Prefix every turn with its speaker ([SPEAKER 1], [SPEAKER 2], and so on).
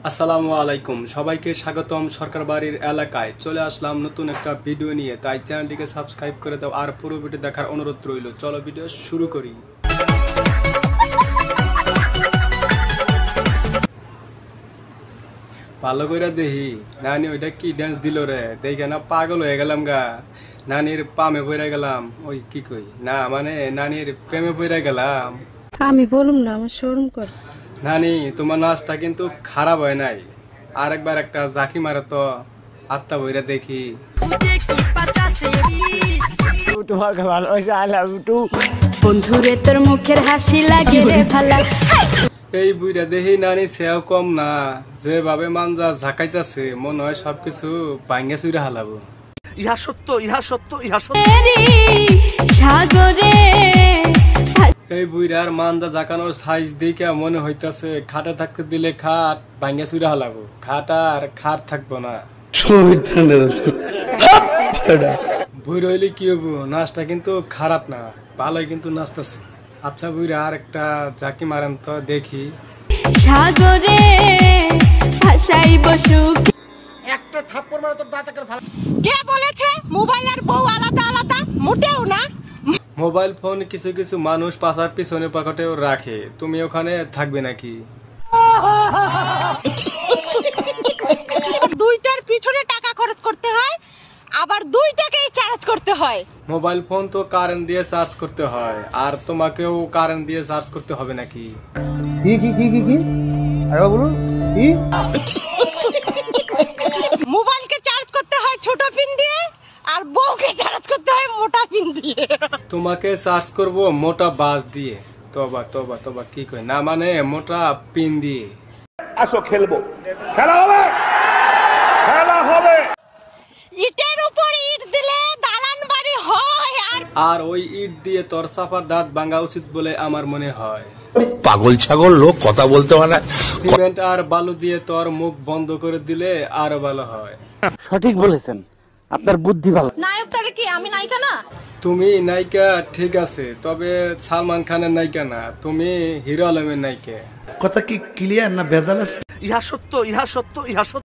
[SPEAKER 1] আসসালামু আলাইকুম, সবাইকে স্বাগতম। সরকার বাড়ির এলাকায় চলে আসলাম নতুন একটা ভিডিও নিয়ে, তাই চ্যানেলটিকে সাবস্ক্রাইব করে দাও আর পুরো ভিডিও দেখার অনুরোধ রইল। চলো ভিডিও শুরু করি। ভালো করে দেখি নানি ওইটা কি ড্যান্স দিল রে, দেখে না পাগল হয়ে গেলাম গা। নানির পামে পড়ে গেলাম, ওই কি কই না মানে নানির প্রেমে পড়ে গেলাম।
[SPEAKER 2] আমি বলুম না, আমার শরম কর।
[SPEAKER 1] নানি তোমার নাচটা কিন্তু খারাপ হয় নাই, আরেকবার একটা জাকি মারে তো আত্মা বইরা দেখি।
[SPEAKER 2] বন্ধুরে তোর মুখের হাসি লাগে রে ভালা।
[SPEAKER 1] এই বুইরা দেখি নানির সেও কম না, যেভাবে মানজা ঝাঁকাইতাছে মনে হয় সবকিছু ভাঙ্গা চুরে হালাবো।
[SPEAKER 3] ইহা সত্য, ইহা সত্য, ইহা সত্য।
[SPEAKER 2] সাগরে
[SPEAKER 1] এই বুইরার মানজা ঝাঁকানোর সাইজ দেখে মনে হইতাছে খাটে থাকতে দিলে খাট ভাঙ্গা চুরে হালাবো, খাট আর খাট থাকবো না। বুই রইলে কি হবো, নাচটা কিন্তু খারাপ না, ভালোই কিন্তু নাচতেছে। আচ্ছা বুইরা আর একটা জাকি মারেন তো দেখি।
[SPEAKER 2] সাগরে ভাসাই বসু।
[SPEAKER 3] একটা থাপ্পড় মারা তোর দাঁতে করে ফালা।
[SPEAKER 2] কে বলেছে মোবাইল আর বউ আলাদা আলাদা? মোটেও না।
[SPEAKER 1] মোবাইল ফোন কিছু কিছু মানুষ পাশার পিছনে পকেটেও রাখে, তুমি ওখানে থাকবে নাকি?
[SPEAKER 2] দুইটার পিছনে টাকা খরচ করতে হয়, আবার দুইটাকেই চার্জ করতে হয়।
[SPEAKER 1] মোবাইল ফোন তো কারেন্ট দিয়ে চার্জ করতে হয়, আর তোমাকেও কারেন্ট দিয়ে চার্জ করতে হবে নাকি?
[SPEAKER 3] কি কি কি কি কি আরে বলুন কি?
[SPEAKER 2] মোবাইলকে চার্জ করতে হয় ছোট পিন দিয়ে, আর বউকে চার্জ করতে হয় মোটা পিন দিয়ে।
[SPEAKER 1] তোমাকে চার্জ করব মোটা বাস দিয়ে। তোবা তোবা তোবা, কি কই না মানে মোটা পিন দিয়ে।
[SPEAKER 4] আসো খেলবো, খেলা হবে, খেলা হবে।
[SPEAKER 2] ইটের উপর ইট দিলে দালান বাড়ি হয়,
[SPEAKER 1] আর ওই ইট দিয়ে তোর চাপার দাঁত ভাঙা উচিত বলে আমার মনে হয়।
[SPEAKER 4] পাগল ছাগল লোক কথা বলতে পারে না।
[SPEAKER 1] সিমেন্ট আর বালু দিয়ে তোর মুখ বন্ধ করে দিলে আরো ভালো হয়।
[SPEAKER 5] সঠিক বলেছেন, আপনার বুদ্ধি ভালো।
[SPEAKER 2] নায়ক তাহলে কি আমি নায়িকা না?
[SPEAKER 1] তুমি নায়িকা ঠিক আছে, তবে সালমান খানের নায়িকা না, তুমি হিরো আলমের নায়িকা।
[SPEAKER 6] কথা কি ক্লিয়ার না ভেজাল আছে?
[SPEAKER 3] ইহা সত্য, ইহা সত্য, ইহা সত্য।